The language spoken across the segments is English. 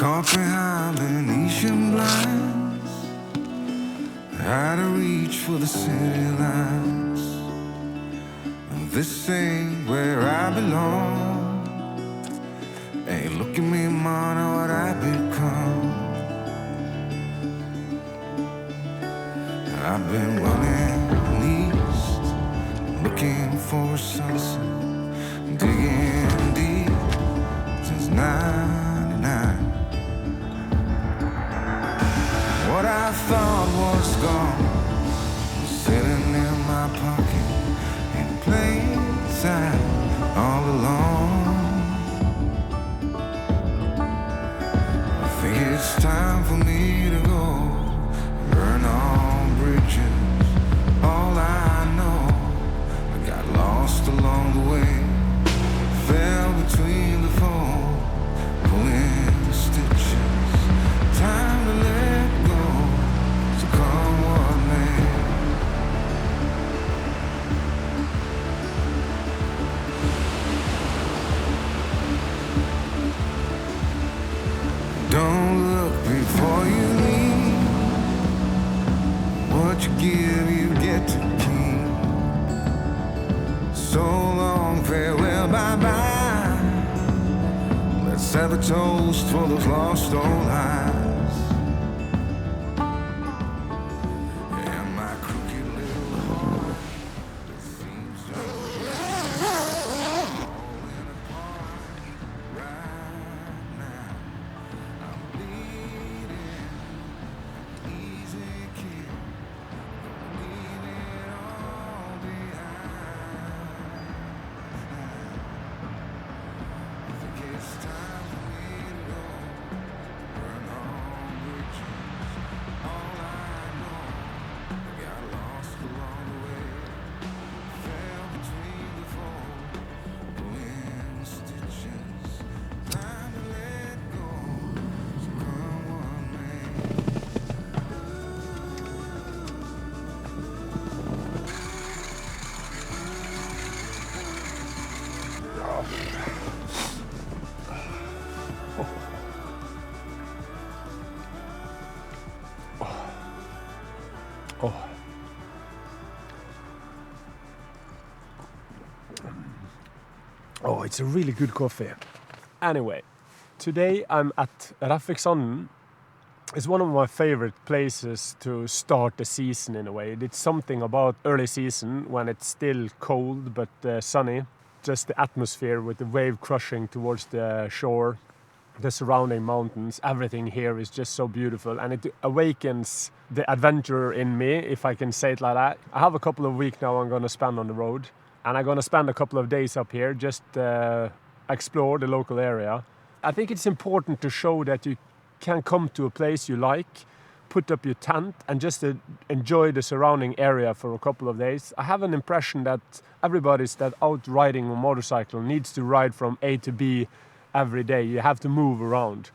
Caught behind Venetian blinds, out of reach for the city lights. This ain't where I belong. Hey, look at me, man, what I've become. I've been running east, looking for a sunset, digging deep since '99. What I thought was gone was sitting in my pocket in plain sight all along. I think it's time for me to go, burn all bridges. All I know, I got lost along the way, fell between the foam, pulling the stitches. Time to let go, so come what may. Don't look before you leave. What you give, you get to keep. So long, farewell, bye-bye. Let's have a toast for those lost old lives. And my crooked little heart that seems so falling apart right now. I'm bleeding, easy kill, leave it all behind. I think it's time for me to go, burn all bridges. All I know, I got lost along the way, fell between the foam, pulling stitches. Time to let go, so come what may. Oh, it's a really good coffee. Anyway, today I'm at Räffiksanden. It's one of my favorite places to start the season in a way. It's something about early season when it's still cold but sunny. Just the atmosphere with the wave crushing towards the shore, the surrounding mountains. Everything here is just so beautiful, and it awakens the adventurer in me, if I can say it like that. I have a couple of weeks now I'm going to spend on the road. And I'm going to spend a couple of days up here, just explore the local area. I think it's important to show that you can come to a place you like, put up your tent and just enjoy the surrounding area for a couple of days. I have an impression that everybody's that out riding a motorcycle needs to ride from A to B every day. You have to move around.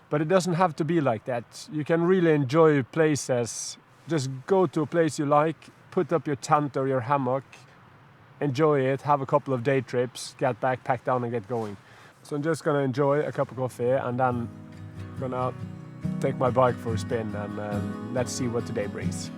But it doesn't have to be like that. You can really enjoy places. Just go to a place you like, put up your tent or your hammock, enjoy it, have a couple of day trips, get back, pack down and get going. So I'm just gonna enjoy a cup of coffee and then gonna take my bike for a spin and let's see what today brings.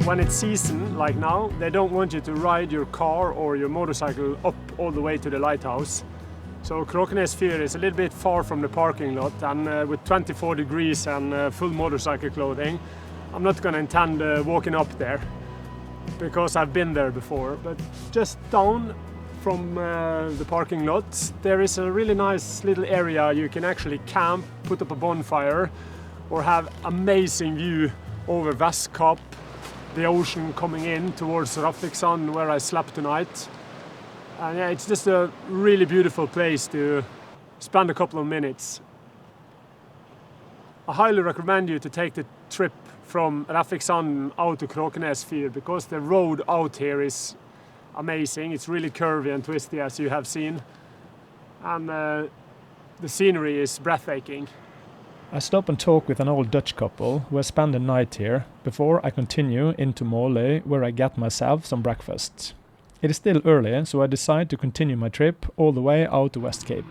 when it's season, like now, they don't want you to ride your car or your motorcycle up all the way to the lighthouse. So Kråkenes Fyr is a little bit far from the parking lot, and with 24 degrees and full motorcycle clothing, I'm not gonna intend walking up there, because I've been there before. But just down from the parking lot, there is a really nice little area you can actually camp, put up a bonfire, or have amazing view over Vestkapp, the ocean coming in towards Raffiksand, where I slept tonight. And yeah, it's just a really beautiful place to spend a couple of minutes. I highly recommend you to take the trip from Raffiksand out to Kråkenes Fyr, because the road out here is amazing. It's really curvy and twisty, as you have seen, and the scenery is breathtaking. I stop and talk with an old Dutch couple who has spent the night here before I continue into Måløy, where I get myself some breakfast. It is still early, so I decide to continue my trip all the way out to West Cape.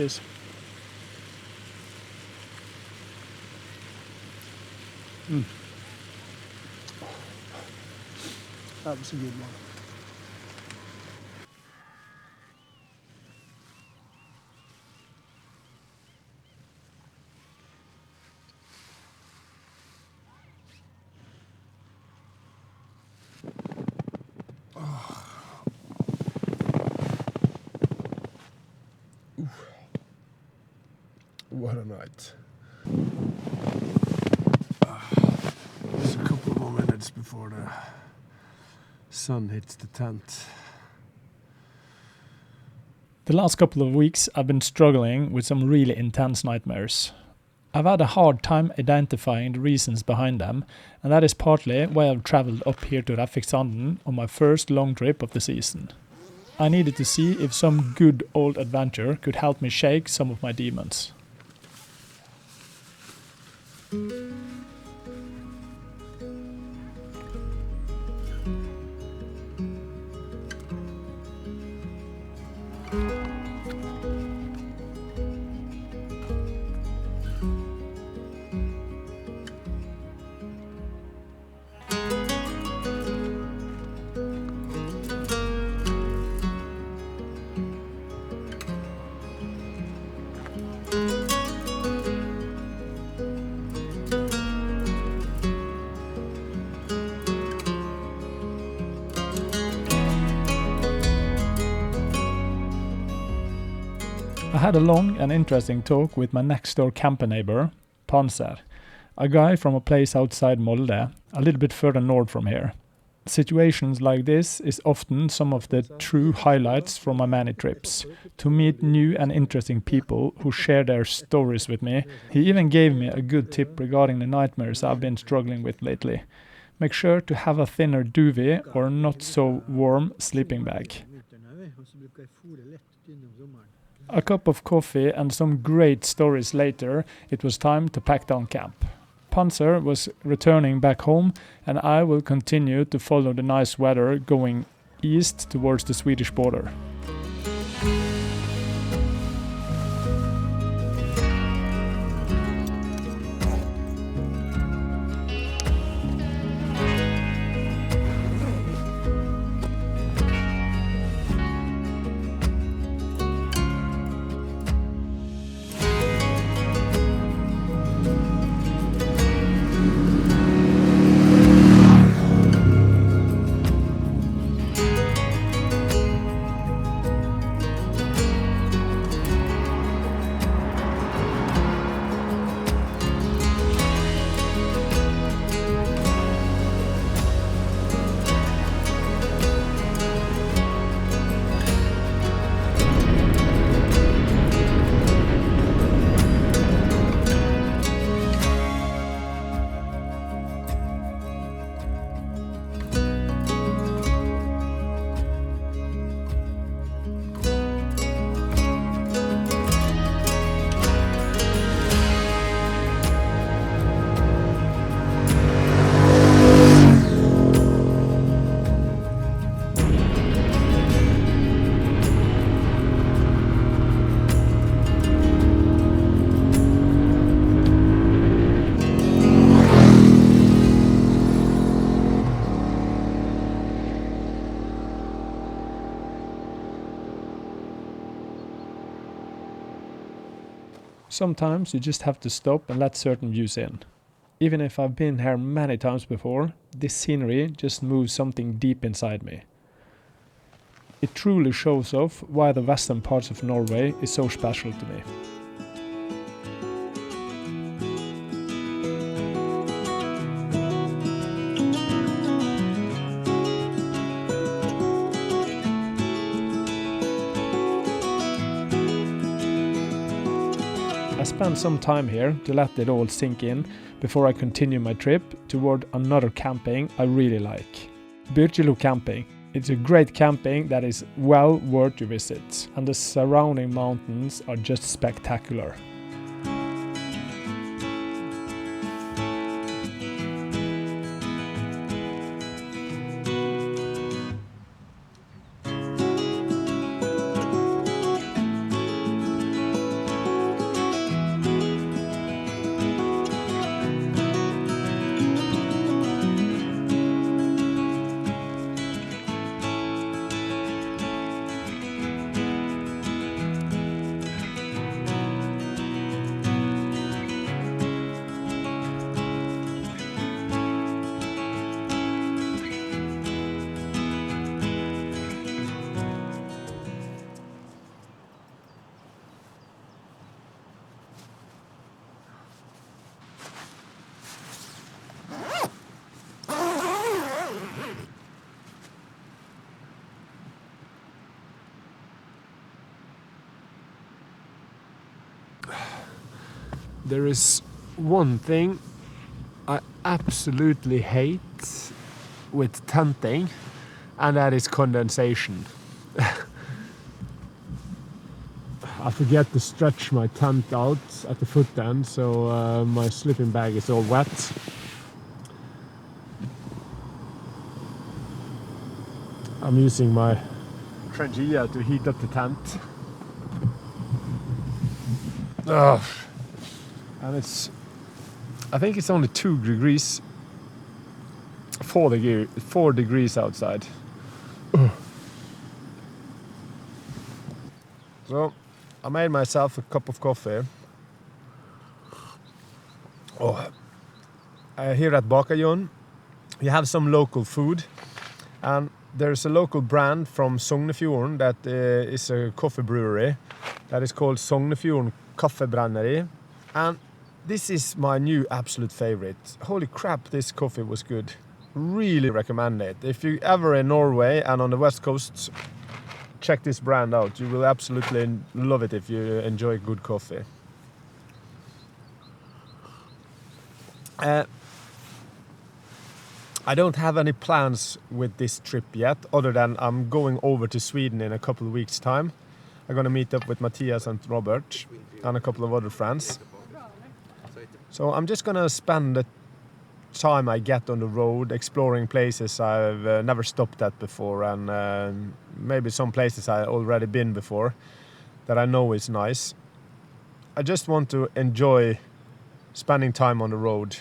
Cheers. That was a good one. What a night. Just a couple more minutes before the sun hits the tent. The last couple of weeks I've been struggling with some really intense nightmares. I've had a hard time identifying the reasons behind them, and that is partly why I've travelled up here to Vatedalen on my first long trip of the season. I needed to see if some good old adventure could help me shake some of my demons. I had a long and interesting talk with my next door camper neighbor, Panzer, a guy from a place outside Måløy, a little bit further north from here. Situations like this is often some of the true highlights from my many trips, to meet new and interesting people who share their stories with me. He even gave me a good tip regarding the nightmares I've been struggling with lately. Make sure to have a thinner duvet or not so warm sleeping bag. A cup of coffee and some great stories later, it was time to pack down camp. Panzer was returning back home, and I will continue to follow the nice weather going east towards the Swedish border. Sometimes you just have to stop and let certain views in. Even if I've been here many times before, this scenery just moves something deep inside me. It truly shows off why the western parts of Norway is so special to me. I spent some time here to let it all sink in before I continue my trip toward another camping I really like. Byrkjelo Camping. It's a great camping that is well worth your visit, and the surrounding mountains are just spectacular. there is one thing I absolutely hate with tenting, and that is condensation. I forget to stretch my tent out at the foot end, so my sleeping bag is all wet. I'm using my Trangia to heat up the tent. And I think it's only 4 degrees outside. So I made myself a cup of coffee. Here at Byrkjelo, you have some local food, and there's a local brand from Sognefjorden that is a coffee brewery that is called Sognefjorden Kaffebrenneri, and this is my new absolute favorite. Holy crap, this coffee was good. Really recommend it. If you're ever in Norway and on the West Coast, check this brand out. You will absolutely love it if you enjoy good coffee. I don't have any plans with this trip yet, other than I'm going over to Sweden in a couple of weeks' time. I'm gonna meet up with Matthias and Robert and a couple of other friends. So I'm just gonna spend the time I get on the road exploring places I've never stopped at before, and maybe some places I've already been before that I know is nice. I just want to enjoy spending time on the road,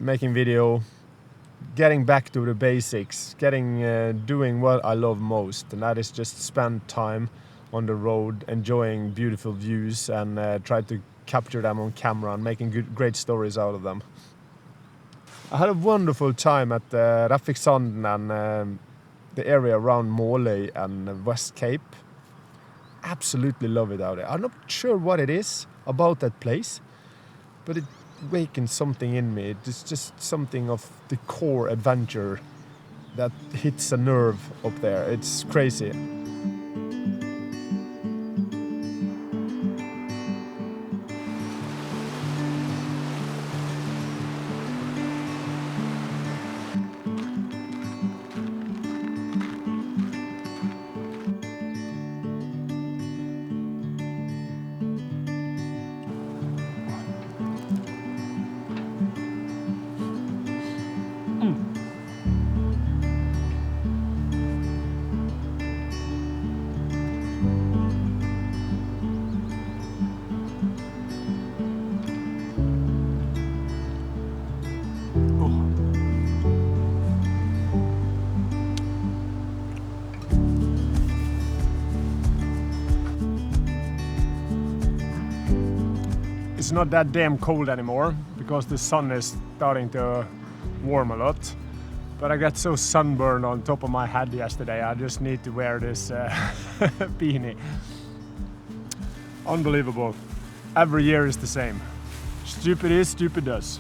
making video, getting back to the basics, doing what I love most, and that is just spend time on the road, enjoying beautiful views, and try to capture them on camera and making great stories out of them. I had a wonderful time at Raffiksanden and the area around Måløy and West Cape. Absolutely love it out there. I'm not sure what it is about that place, but it wakens something in me. It's just something of the core adventure that hits a nerve up there. It's crazy. It's not that damn cold anymore because the sun is starting to warm a lot. But I got so sunburned on top of my head yesterday, I just need to wear this beanie. Unbelievable. Every year is the same. Stupid is, stupid does.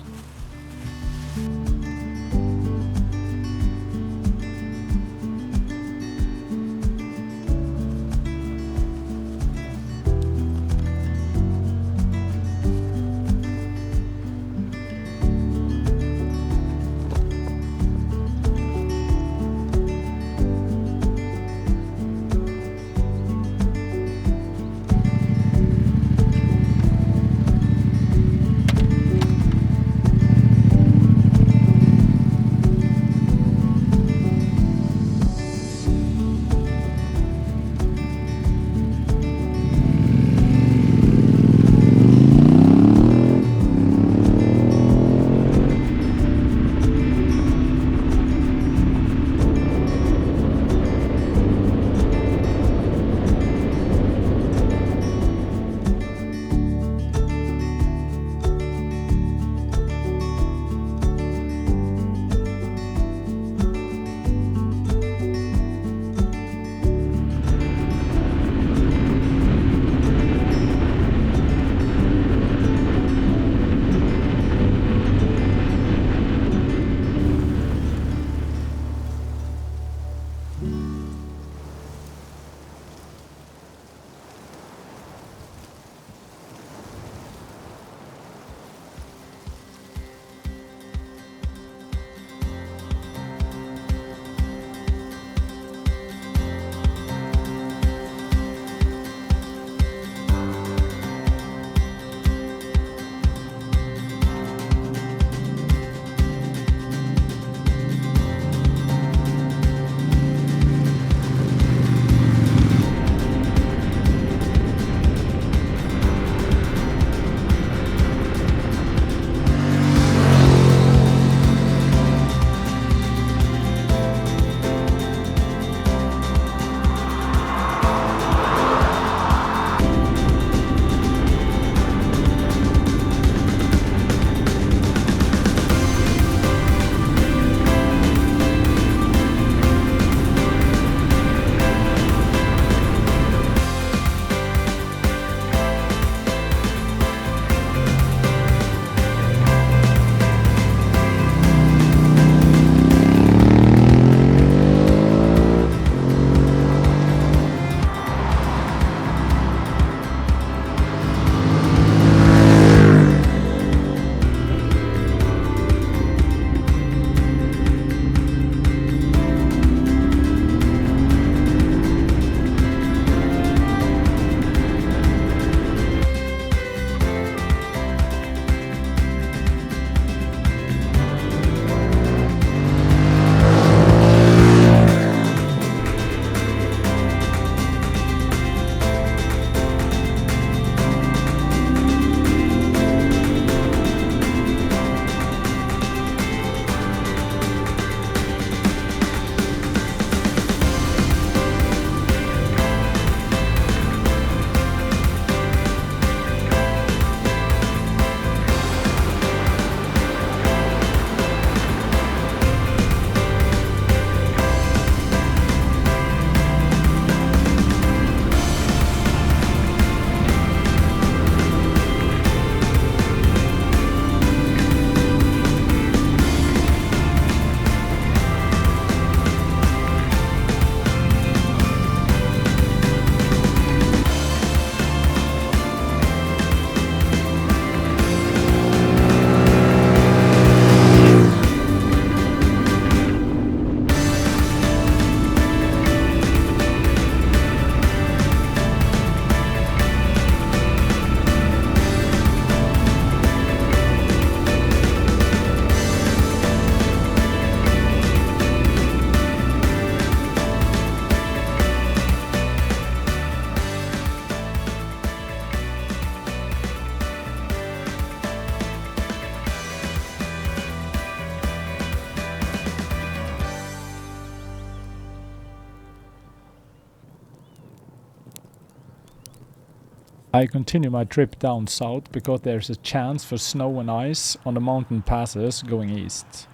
I continue my trip down south because there's a chance for snow and ice on the mountain passes going east.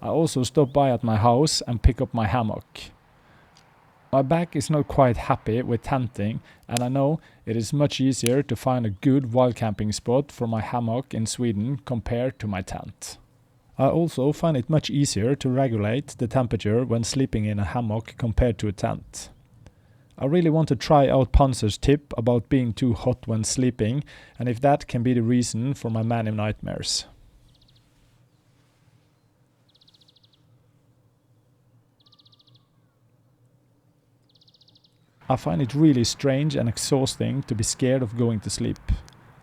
I also stop by at my house and pick up my hammock. My back is not quite happy with tenting, and I know it is much easier to find a good wild camping spot for my hammock in Sweden compared to my tent. I also find it much easier to regulate the temperature when sleeping in a hammock compared to a tent. I really want to try out Panzer's tip about being too hot when sleeping, and if that can be the reason for my many nightmares. I find it really strange and exhausting to be scared of going to sleep.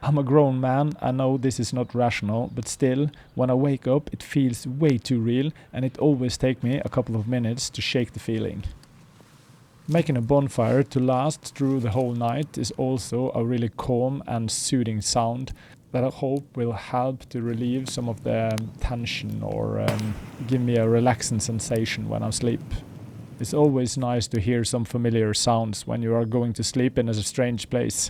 I'm a grown man, I know this is not rational, but still, when I wake up it feels way too real, and it always takes me a couple of minutes to shake the feeling. Making a bonfire to last through the whole night is also a really calm and soothing sound that I hope will help to relieve some of the tension or give me a relaxing sensation when I sleep. It's always nice to hear some familiar sounds when you are going to sleep in a strange place.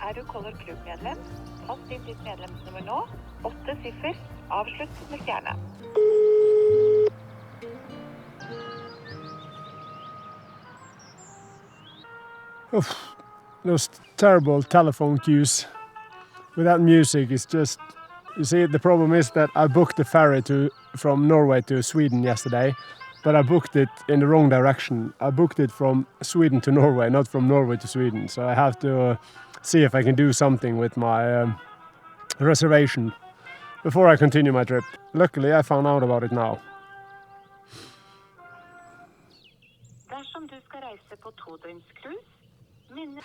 Er du Color Club-medlem? Tast inn ditt medlemsnummer nå. 8 siffer. Avslutt med stjerne. Those terrible telephone queues with that music is just... You see, the problem is that I booked the ferry from Norway to Sweden yesterday, but I booked it in the wrong direction. I booked it from Sweden to Norway, not from Norway to Sweden. So I have to see if I can do something with my reservation before I continue my trip. Luckily, I found out about it now. Dersom du skal reise på 2-døgnscruise, minne...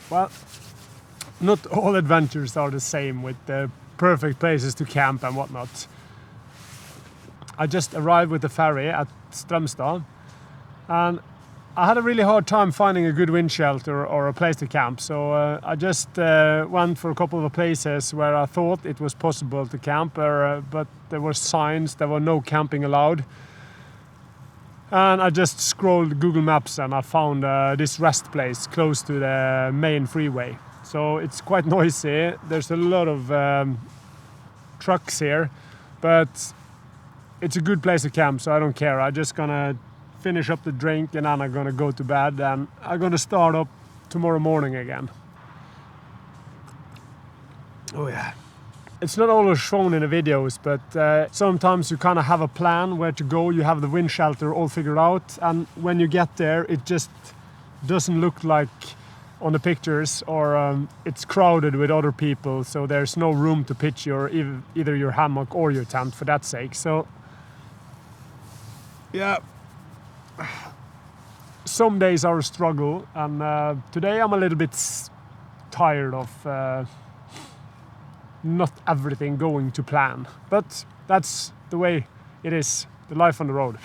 Well, not all adventures are the same with the perfect places to camp and whatnot. I just arrived with the ferry at Strömstad, and I had a really hard time finding a good wind shelter or a place to camp, so I just went for a couple of places where I thought it was possible to camp, but there were signs there were no camping allowed. And I just scrolled Google Maps and I found this rest place close to the main freeway. So it's quite noisy, there's a lot of trucks here, but it's a good place to camp, so I don't care. I'm just gonna finish up the drink and then I'm gonna go to bed and I'm gonna start up tomorrow morning again. Oh yeah. It's not always shown in the videos, but sometimes you kind of have a plan where to go, you have the wind shelter all figured out, and when you get there it just doesn't look like on the pictures, or it's crowded with other people, so there's no room to pitch either your hammock or your tent for that sake. So yeah, some days are a struggle, and today I'm a little bit tired of not everything going to plan, but that's the way it is, the life on the road.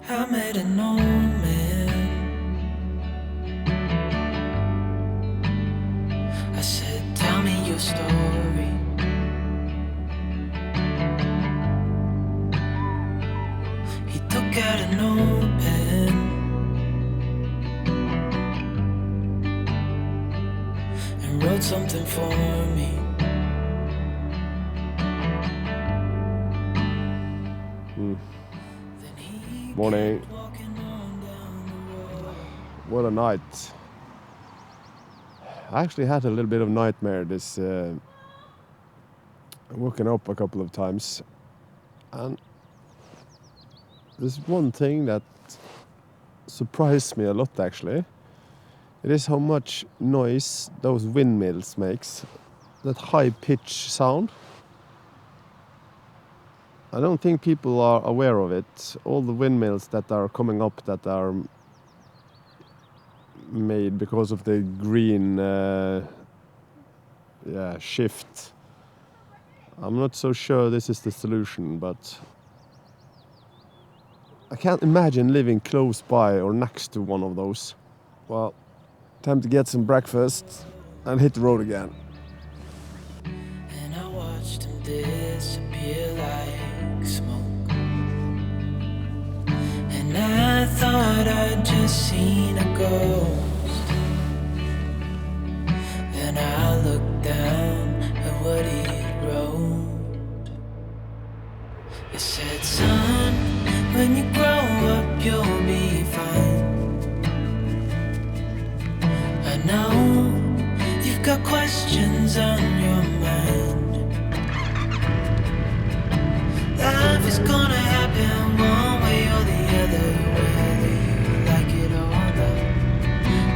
I met an old man. I said, tell me your story. He took out a notepad and wrote something for me. Morning. What a night. I actually had a little bit of nightmare this woken up a couple of times, and there's one thing that surprised me a lot actually. It is how much noise those windmills makes, that high pitch sound. I don't think people are aware of it. All the windmills that are coming up that are made because of the green shift. I'm not so sure this is the solution, but I can't imagine living close by or next to one of those. Well, time to get some breakfast and hit the road again. And I watched him disappear like smoke, and I thought I'd just seen a ghost. Then I looked down at what he wrote. It said, son, when you grow up you'll be fine. I know you've got questions on your mind. Life is gonna happen one way or the other, whether you like it or not.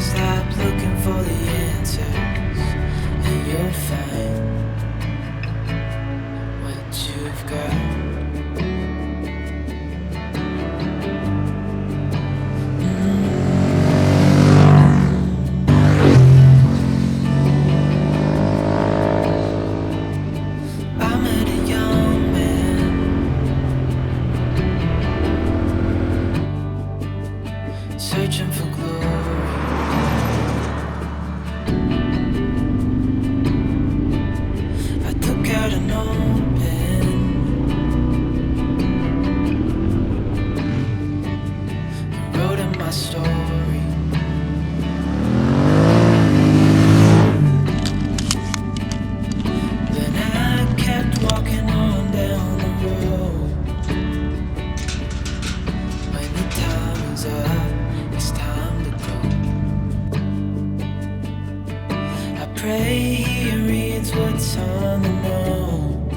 on the road.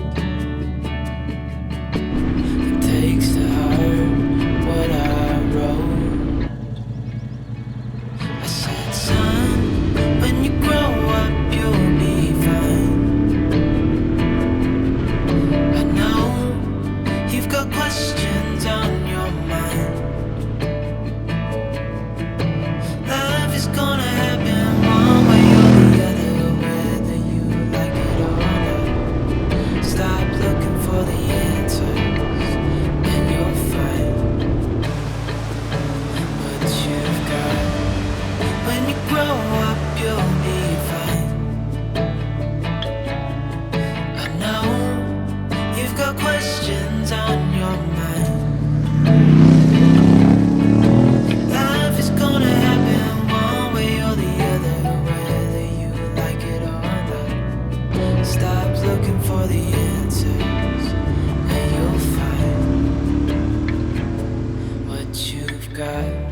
It takes to heart what I wrote. I said, son, when you grow up, you'll be fine. I know you've got questions on your mind. Life is gonna happen one way or the other, whether you like it or not. Stop looking for the answers and you'll find what you've got. When you grow up, you'll be fine. I know you've got questions on your mind. Life is gonna happen one way or the other, whether you like it or not. Stop looking for the answers and you'll find what you've got.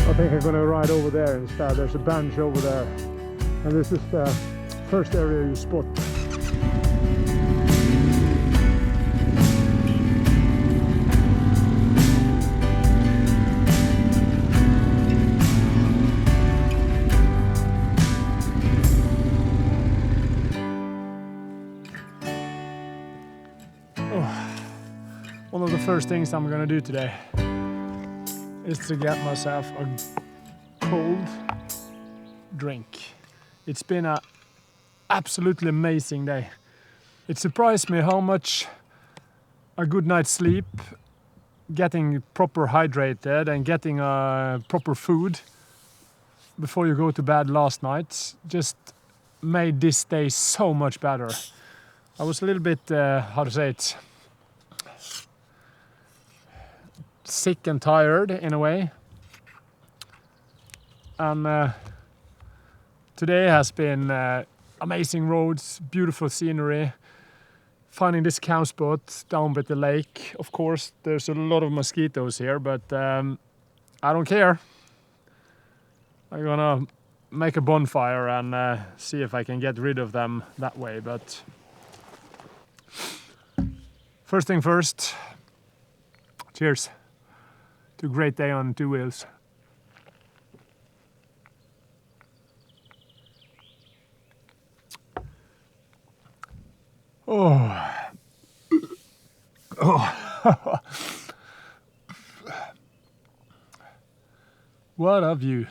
I think I'm gonna ride over there instead. There's a bench over there, and this is the first area you spot. One of the first things I'm gonna do today is to get myself a cold drink. It's been an absolutely amazing day. It surprised me how much a good night's sleep, getting proper hydrated and getting proper food before you go to bed last night just made this day so much better. I was a little bit, how to say it, sick and tired in a way, and today has been amazing roads, beautiful scenery, finding this camp spot down by the lake. Of course there's a lot of mosquitoes here, but I don't care. I'm gonna make a bonfire and see if I can get rid of them that way. But first thing first, Cheers to a great day on 2 wheels. Oh. Oh. What a view.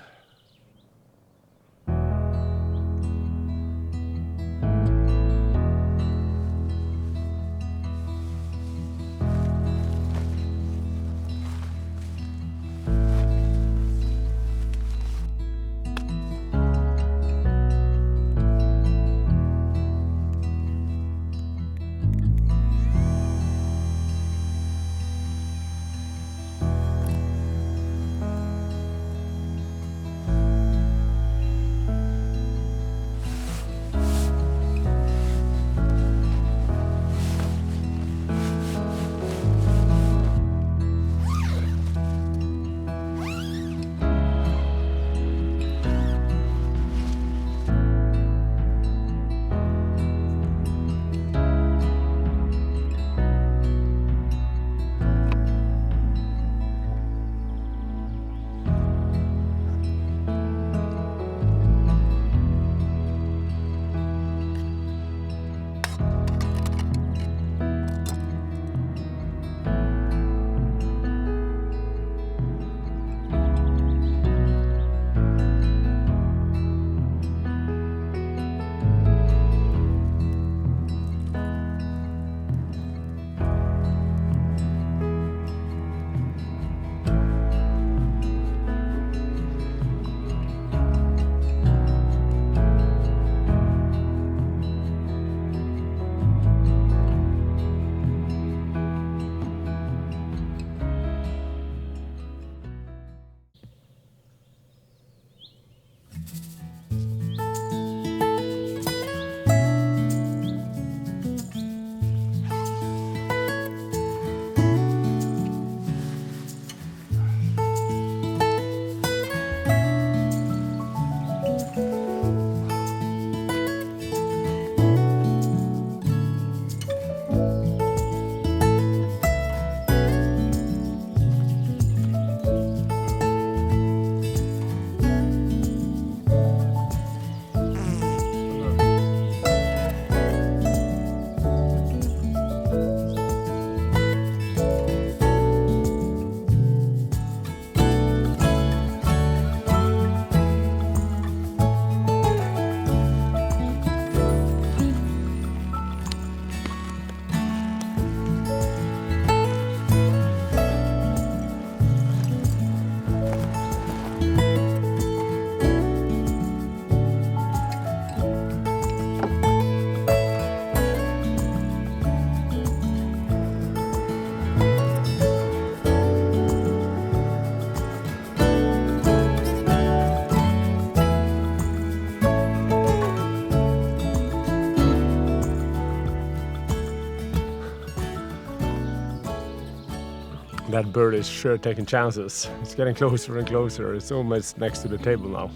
That bird is sure taking chances. It's getting closer and closer. It's almost next to the table now.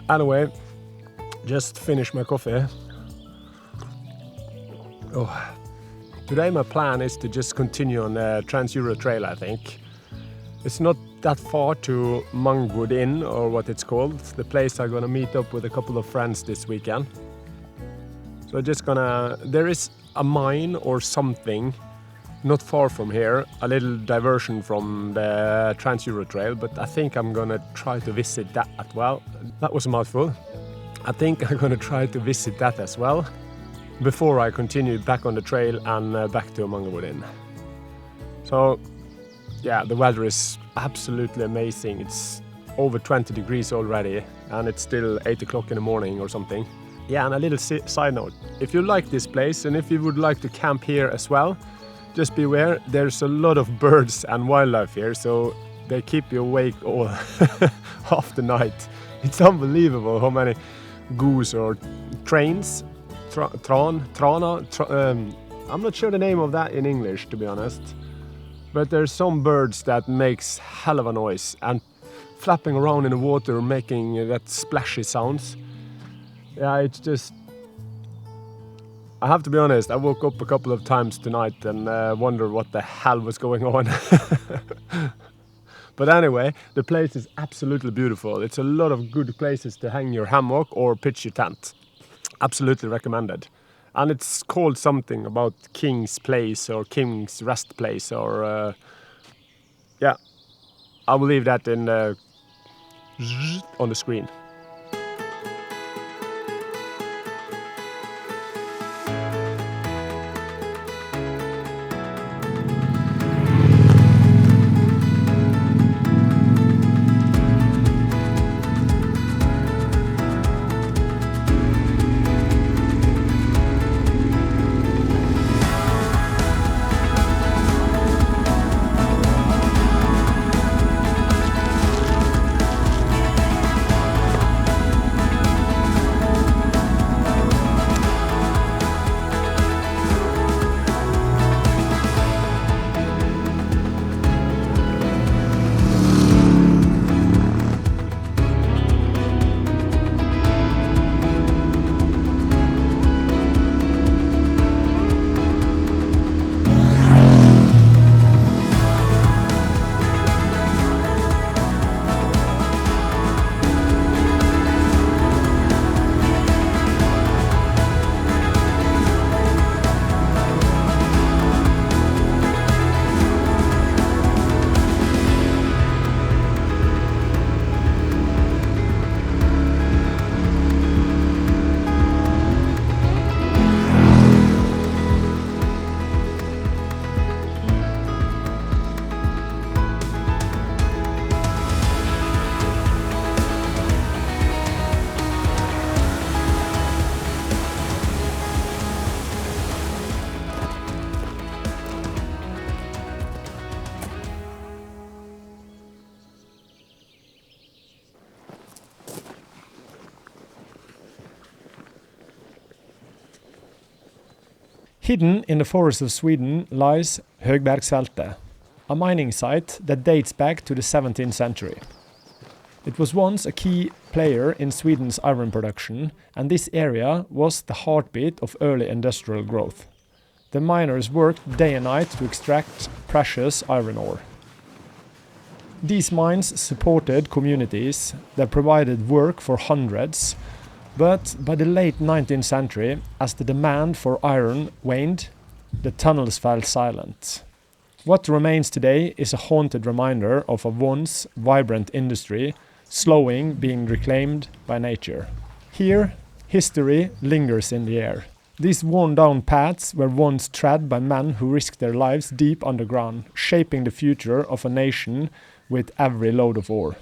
Anyway, just finished my coffee. Oh. Today my plan is to just continue on the Trans-Euro Trail, I think. It's not that far to Mangwood Inn, or what it's called. It's the place I'm gonna meet up with a couple of friends this weekend. So there is a mine or something not far from here, a little diversion from the Trans-Euro Trail, but I think I'm gonna try to visit that as well. That was a mouthful. I think I'm gonna try to visit that as well before I continue back on the trail and back to Mangwood Inn. So yeah, the weather is absolutely amazing. It's over 20 degrees already and it's still 8 o'clock in the morning or something. Yeah, and a little side note, if you like this place and if you would like to camp here as well, just be aware there's a lot of birds and wildlife here, so they keep you awake all half the night. It's unbelievable how many goose or trains, trana, I'm not sure the name of that in English, to be honest. But there's some birds that makes hell of a noise and flapping around in the water, making that splashy sounds. Yeah, it's just I have to be honest, I woke up a couple of times tonight and wondered what the hell was going on. But anyway, the place is absolutely beautiful. It's a lot of good places to hang your hammock or pitch your tent. Absolutely recommended. And it's called something about King's Place or King's Rest Place or... yeah, I will leave that in on the screen. Hidden in the forest of Sweden lies Högbergfältet, a mining site that dates back to the 17th century. It was once a key player in Sweden's iron production, and this area was the heartbeat of early industrial growth. The miners worked day and night to extract precious iron ore. These mines supported communities that provided work for hundreds. But by the late 19th century, as the demand for iron waned, the tunnels fell silent. What remains today is a haunted reminder of a once vibrant industry, slowing being reclaimed by nature. Here, history lingers in the air. These worn-down paths were once tread by men who risked their lives deep underground, shaping the future of a nation with every load of ore.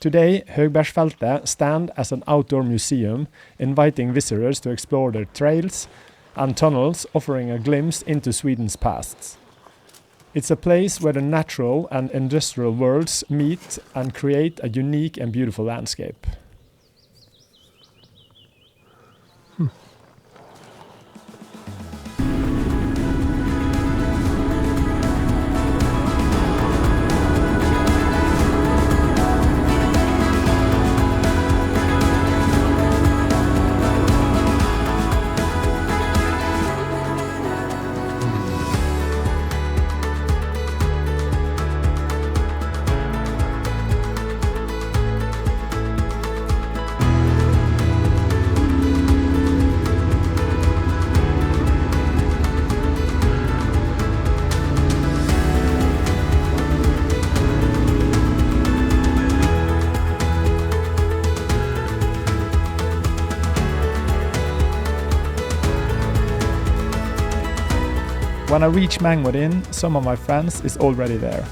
Today, Högbergfältet stands as an outdoor museum, inviting visitors to explore their trails and tunnels, offering a glimpse into Sweden's past. It's a place where the natural and industrial worlds meet and create a unique and beautiful landscape. When I reach Mangwood Inn, some of my friends is already there.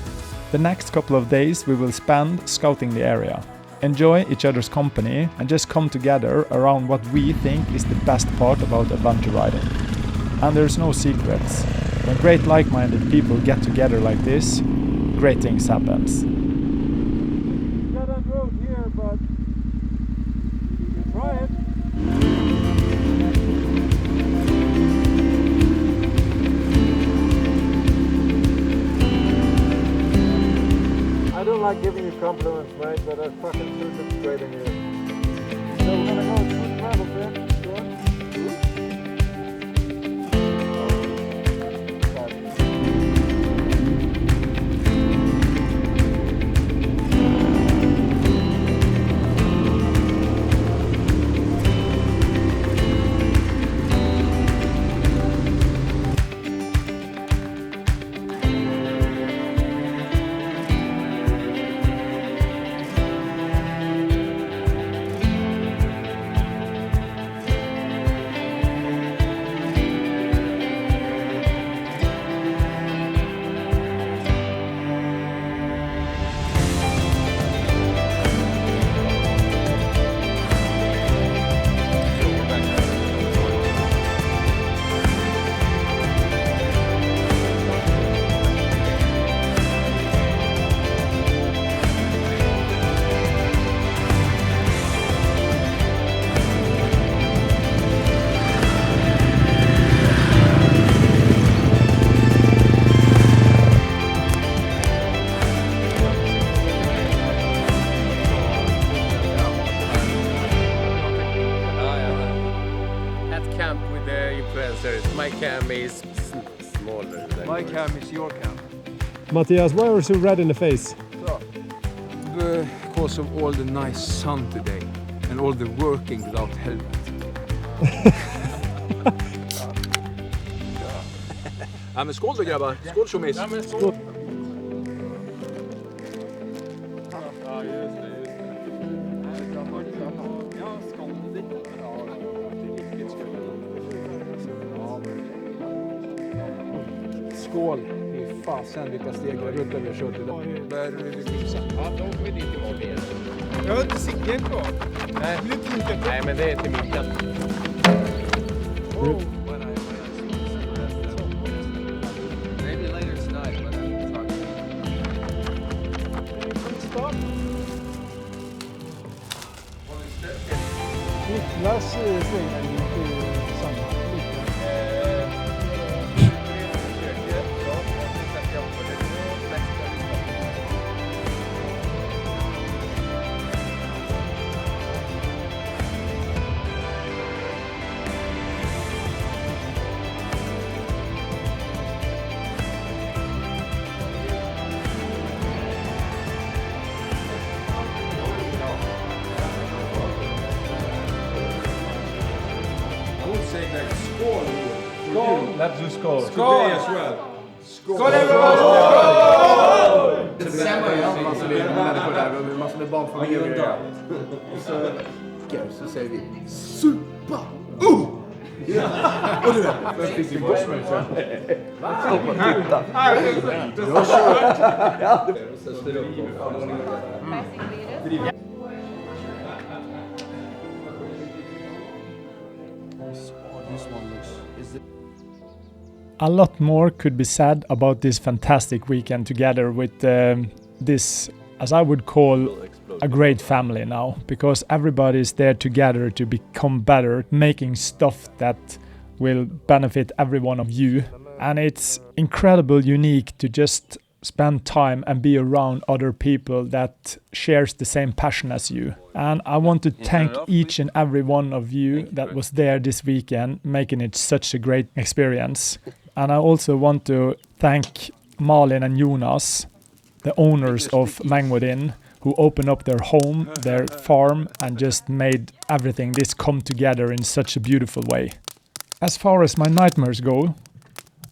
The next couple of days we will spend scouting the area, enjoy each other's company and just come together around what we think is the best part about adventure riding. And there's no secrets. When great like-minded people get together like this, great things happens. Not on road here, but try it. I don't like giving you compliments, mate, but that fucking suit looks great in you. So we're gonna go to travel bit. camp is your camp. Matthias, why are you so red in the face? Because of all the nice sun today and all the working without helmet. Ja, men skål då grabbar. Skål tjommis. Ja, skål. Skål. Fy fasen vilka steg och rullar vi har kört idag. Där vill vi fixa. Ja, då kommer vi dit imorgon igen. Jag har inte ciggen kvar. Nej. Nej, men det är inte min katt. Maybe later tonight, but I need to talk to you. Niklas svänger ju samma lite. Let's do skål. Today as well. Skål everyone! Det är massor med människor där, massor med barnfamiljer. Så säger vi supa! Och du vet, vem fick din bossman sen? Titta! Jag kör! A lot more could be said about this fantastic weekend together with this, as I would call, a great family now, because everybody is there together to become better, making stuff that will benefit every one of you. And it's incredible unique to just spend time and be around other people that shares the same passion as you. And I want to thank each and every one of you that was there this weekend, making it such a great experience. And I also want to thank Malin and Jonas, the owners of Mangwood Inn, who opened up their home, their farm, and just made everything this come together in such a beautiful way. As far as my nightmares go,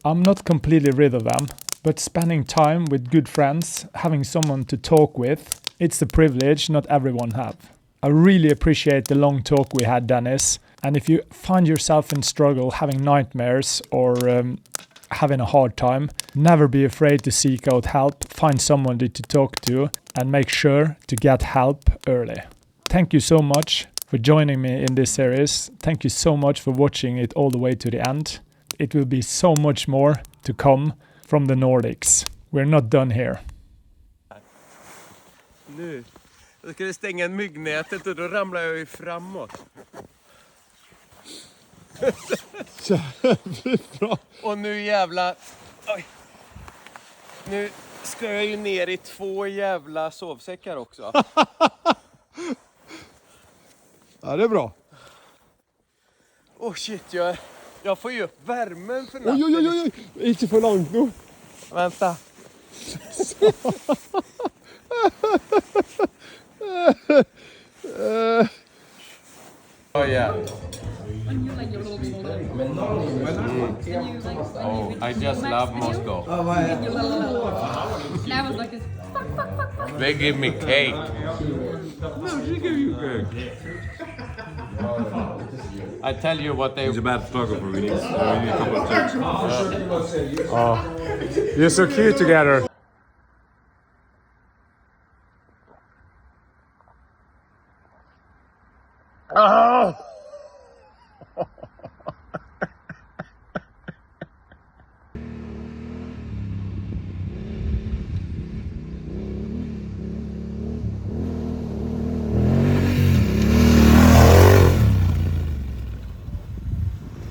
I'm not completely rid of them, but spending time with good friends, having someone to talk with, it's a privilege not everyone have. I really appreciate the long talk we had, Dennis. And if you find yourself in struggle, having nightmares or having a hard time, never be afraid to seek out help, find someone to talk to, and make sure to get help early. Thank you so much for joining me in this series. Thank you so much for watching it all the way to the end. It will be so much more to come from the Nordics. We're not done here. Nu ska det stänga myggnätet och då ramlar jag ju framåt. Jävligt bra. Och nu jävla... Oj. Nu ska jag ju ner i 2 jävla sovsäckar också. Ja, det är bra. Åh shit, jag får ju upp värmen för natten. Oj. Inte för långt nu. Vänta. Oh yeah. Oh, I just love Moscow. They give me cake. No, she give you cake. I tell you what they... He's a bad photographer. We need a couple of tips. Oh, you're so cute together. Oh!